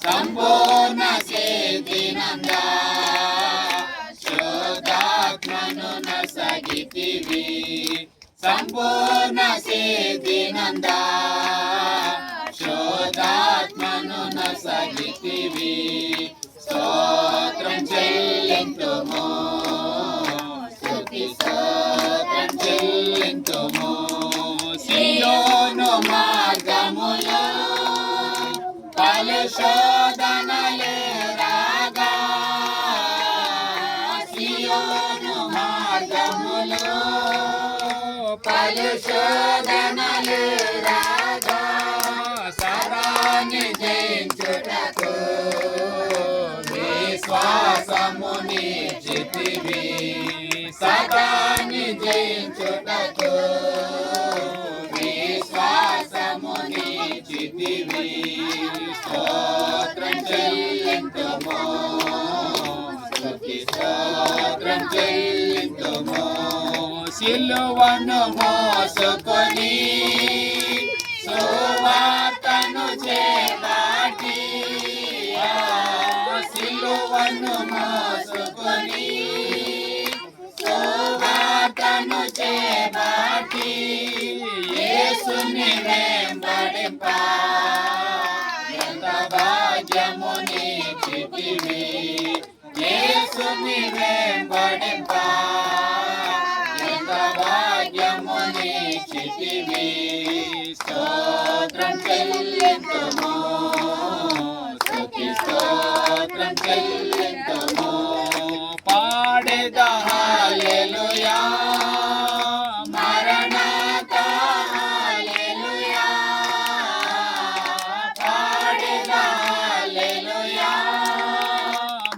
సంపూర్ణ సిద్ధినందా శుద్ధాత్మను నొసగితివి సంపూర్ణ సిద్ధినందా శుద్ధాత్మను నొసగితివి స్తోత్రం చెల్లింతుము స్తుతి స్తోత్రం చెల్లింతుము సియోను మార్గములో పలు శోధనలు రాగా సియోను మార్గములో పలు శోధనలు రాగా సదాని జయించుటకు విశ్వాసము నిలిచితివి సదాని జయించుటకు విశ్వాసము నిలిచితివి స్తోత్రం చెల్లింతుము స్తుతి స్తోత్రం చెల్లింతుము సిలువను మోసుకొని సువార్తను చేపట్టి సిలువను మోసుకొని సువార్తను చేపట్టి యేసుని వెంబడింప ఎంత భాగ్యము నీచితివి యేసుని వెంబడింప ఎంత భాగ్యము నీచితివి స్తోత్రం చెల్లింతుము స్తుతి స్తోత్రం చెల్లింతుము పాడెద హల్లెలూయా మరణాతా హల్లెలూయా పాడెద హల్లెలూయా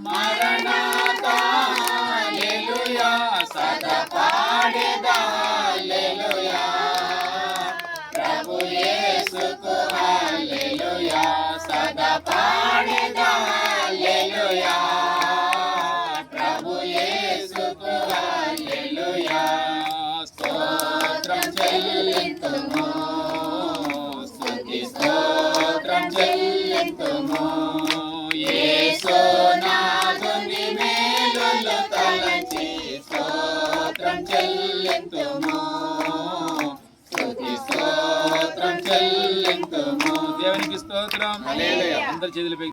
మరణాతా హల్లెలూయా సదా పాడెద హల్లెలూయా ప్రభు యేసుకు హల్లెలూయా సదా పాడెద హల్లెలూయా ప్రభు యేసుకు హల్లెలూయా స్తోత్రం చెల్లింతుము స్తుతి స్తోత్రం చెల్లింతుము యేసు నాథుని మేలులు తలచి స్తోత్రం చెల్లింతుము స్తుతి స్తోత్రం చెల్లింతుము దేవునికి స్తోత్రం హల్లెలూయా అందరి చేతులపై